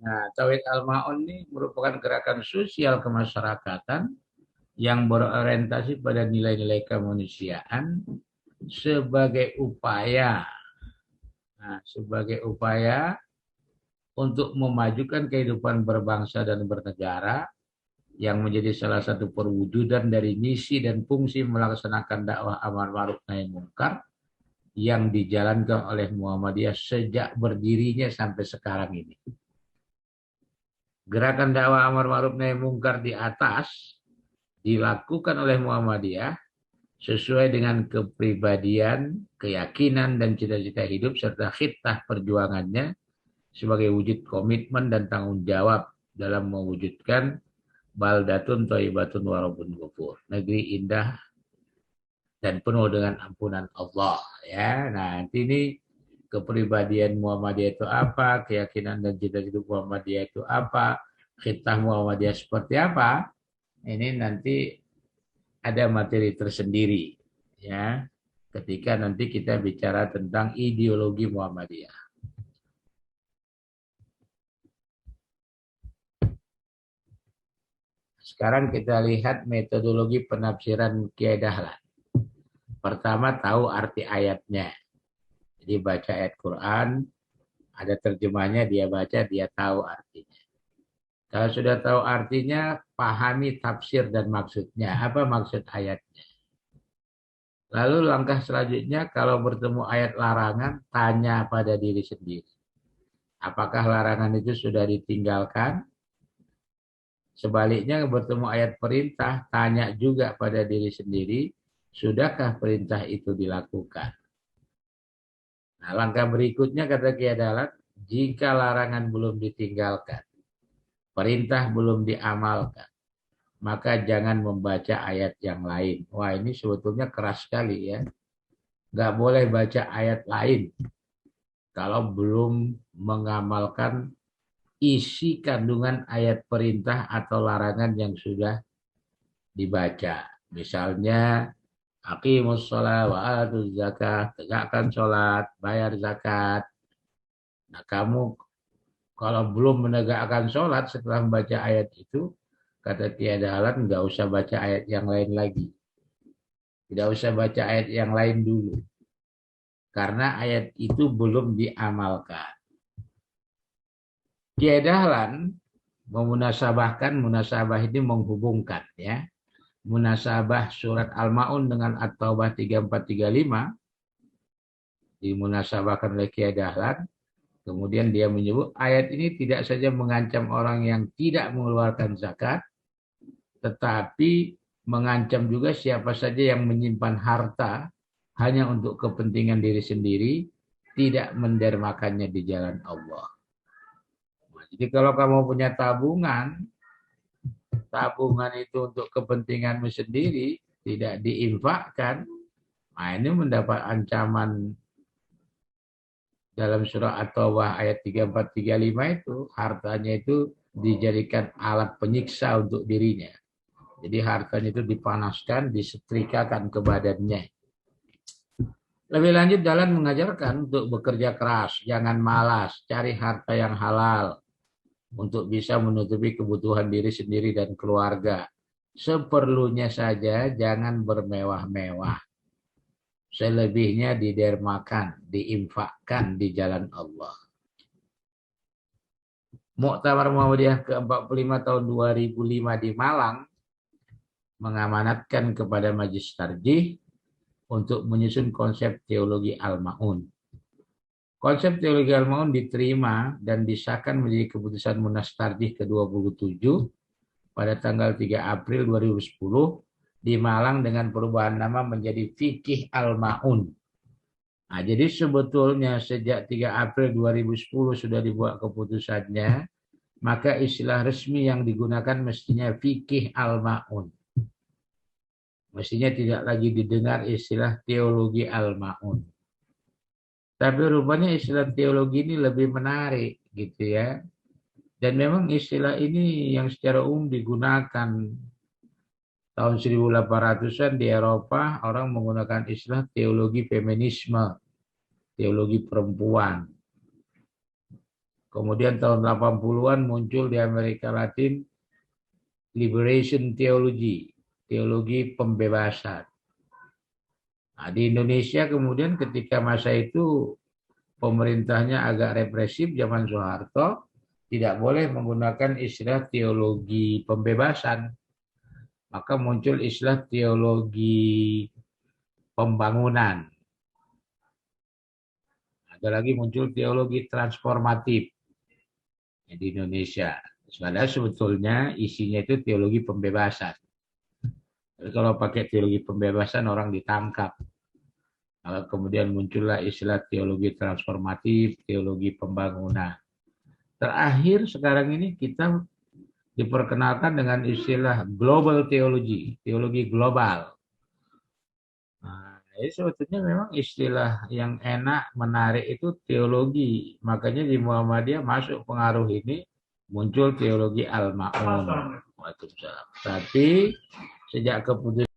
Nah, Tauhid Al-Ma'un ini merupakan gerakan sosial kemasyarakatan yang berorientasi pada nilai-nilai kemanusiaan sebagai upaya, sebagai upaya untuk memajukan kehidupan berbangsa dan bernegara yang menjadi salah satu perwujudan dari misi dan fungsi melaksanakan dakwah amar ma'ruf nahi munkar yang dijalankan oleh Muhammadiyah sejak berdirinya sampai sekarang ini. Gerakan dakwah amar ma'ruf nahi munkar di atas dilakukan oleh Muhammadiyah sesuai dengan kepribadian, keyakinan, dan cita-cita hidup serta khitah perjuangannya sebagai wujud komitmen dan tanggung jawab dalam mewujudkan baldatun thayyibatun warabun ghafur, negeri indah dan penuh dengan ampunan Allah. Ya, nah ini kepribadian Muhammadiyah itu apa, keyakinan dan cita-cita Muhammadiyah itu apa, khitah Muhammadiyah seperti apa. Ini nanti ada materi tersendiri, ya. Ketika nanti kita bicara tentang ideologi Muhammadiyah. Sekarang kita lihat metodologi penafsiran Kiai Dahlan. Pertama, tahu arti ayatnya. Jadi baca ayat Quran, ada terjemahnya, dia baca, dia tahu artinya. Kalau sudah tahu artinya, pahami tafsir dan maksudnya. Apa maksud ayatnya? Lalu langkah selanjutnya, kalau bertemu ayat larangan, tanya pada diri sendiri. Apakah larangan itu sudah ditinggalkan? Sebaliknya bertemu ayat perintah, tanya juga pada diri sendiri, sudahkah perintah itu dilakukan? Nah, langkah berikutnya kata Kiai Dahlan, jika larangan belum ditinggalkan, perintah belum diamalkan, maka jangan membaca ayat yang lain. Wah, ini sebetulnya keras sekali ya. Nggak boleh baca ayat lain kalau belum mengamalkan isi kandungan ayat perintah atau larangan yang sudah dibaca. Misalnya, aqimus sholat wa atuz zakat, tegakkan sholat, bayar zakat. Nah, kamu kalau belum menegakkan sholat setelah membaca ayat itu, kata Kiai Dahlan, nggak usah baca ayat yang lain lagi. Tidak usah baca ayat yang lain dulu. Karena ayat itu belum diamalkan. Kiai Dahlan memunasabahkan, munasabah ini menghubungkan ya. Munasabah surat Al-Ma'un dengan At-Taubah 3435 dimunasabahkan oleh Kiai Dahlan. Kemudian dia menyebut ayat ini tidak saja mengancam orang yang tidak mengeluarkan zakat, tetapi mengancam juga siapa saja yang menyimpan harta hanya untuk kepentingan diri sendiri, tidak mendermakannya di jalan Allah. Jadi kalau kamu punya tabungan, tabungan itu untuk kepentinganmu sendiri, tidak diinfakkan, nah ini mendapat ancaman dalam surah At-Taubah ayat 3435 itu, hartanya itu dijadikan alat penyiksa untuk dirinya. Jadi hartanya itu dipanaskan, disetrikakan ke badannya. Lebih lanjut, Dahlan mengajarkan untuk bekerja keras, jangan malas, cari harta yang halal untuk bisa menutupi kebutuhan diri sendiri dan keluarga. Seperlunya saja, jangan bermewah-mewah. Selebihnya didermakan, diinfakkan di jalan Allah. Muktamar Muhammadiyah ke-45 tahun 2005 di Malang mengamanatkan kepada Majelis Tarjih untuk menyusun konsep teologi Al-Ma'un. Konsep teologi Al-Ma'un diterima dan disahkan menjadi keputusan Munas Tarjih ke-27 pada tanggal 3 April 2010 di Malang dengan perubahan nama menjadi Fikih Al-Ma'un. Nah, jadi sebetulnya sejak 3 April 2010 sudah dibuat keputusannya, maka istilah resmi yang digunakan mestinya Fikih Al-Ma'un. Mestinya tidak lagi didengar istilah teologi Al-Ma'un. Tapi rupanya istilah teologi ini lebih menarik gitu ya. Dan memang istilah ini yang secara umum digunakan tahun 1800-an di Eropa, orang menggunakan istilah teologi feminisme, teologi perempuan. Kemudian tahun 80-an muncul di Amerika Latin Liberation Theology, teologi pembebasan. Nah, di Indonesia kemudian ketika masa itu pemerintahnya agak represif zaman Soeharto, tidak boleh menggunakan istilah teologi pembebasan. Maka muncul istilah teologi pembangunan. Ada lagi muncul teologi transformatif di Indonesia. Padahal sebetulnya isinya itu teologi pembebasan. Jadi kalau pakai teologi pembebasan orang ditangkap. Kemudian muncullah istilah teologi transformatif, teologi pembangunan. Terakhir sekarang ini kita diperkenalkan dengan istilah global theology, teologi global. Nah, ini sebetulnya memang istilah yang enak, menarik itu teologi. Makanya di Muhammadiyah masuk pengaruh ini, muncul teologi al-ma'un. Waalaikumsalam. Tapi sejak keputusan